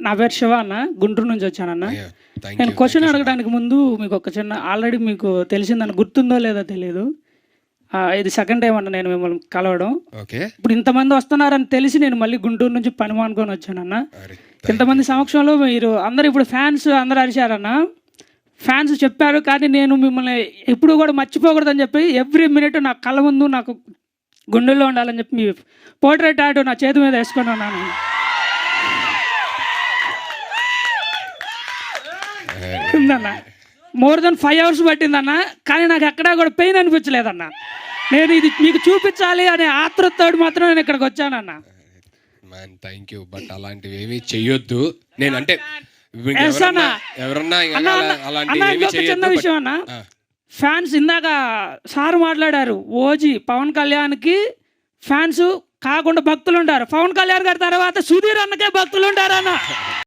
నా పేరు శివ అన్న, గుంటూరు నుంచి వచ్చానన్న. నేను క్వశ్చన్ అడగడానికి ముందు మీకు ఒక చిన్న ఆల్రెడీ మీకు తెలిసిందని గుర్తుందో లేదో తెలియదు. ఇది సెకండ్ టైం అన్న నేను మిమ్మల్ని కలవడం. ఇప్పుడు ఇంతమంది వస్తున్నారని తెలిసి నేను మళ్ళీ గుంటూరు నుంచి పని మానుకొని వచ్చానన్న. ఇంతమంది సమక్షంలో మీరు అందరు ఇప్పుడు ఫ్యాన్స్ అందరు అరిచారన్న. ఫ్యాన్స్ చెప్పారు కానీ నేను మిమ్మల్ని ఎప్పుడు కూడా మర్చిపోకూడదని చెప్పి ఎవ్రీ మినిట్ నా కళ్ళ ముందు నాకు గుండెల్లో ఉండాలని చెప్పి మీ పోర్ట్రేట్ ఆర్ట్ నా చేతి మీద వేసుకొని ఉన్నాను. ఉందన్న, మోర్ దెన్ 5 hours పట్టిందన్న, కానీ నాకు ఎక్కడా కూడా పెయిన్ అనిపించలేదన్న. నేను ఇది మీకు చూపించాలి అనే ఆతృతతో మాత్రం నేను ఇక్కడికి వచ్చానన్న. Thank you. బట్ అలాంటివి ఏమీ చెయ్యొద్దు. నేను అంటే చిన్న విషయం అన్న, ఫ్యాన్స్ ఇందాక సార్ మాట్లాడారు, ఓజీ పవన్ కళ్యాణ్కి ఫ్యాన్స్ కాకుండా భక్తులు ఉంటారు, పవన్ కళ్యాణ్ గారి తర్వాత సుధీర్ అన్నకే భక్తులు ఉంటారన్న.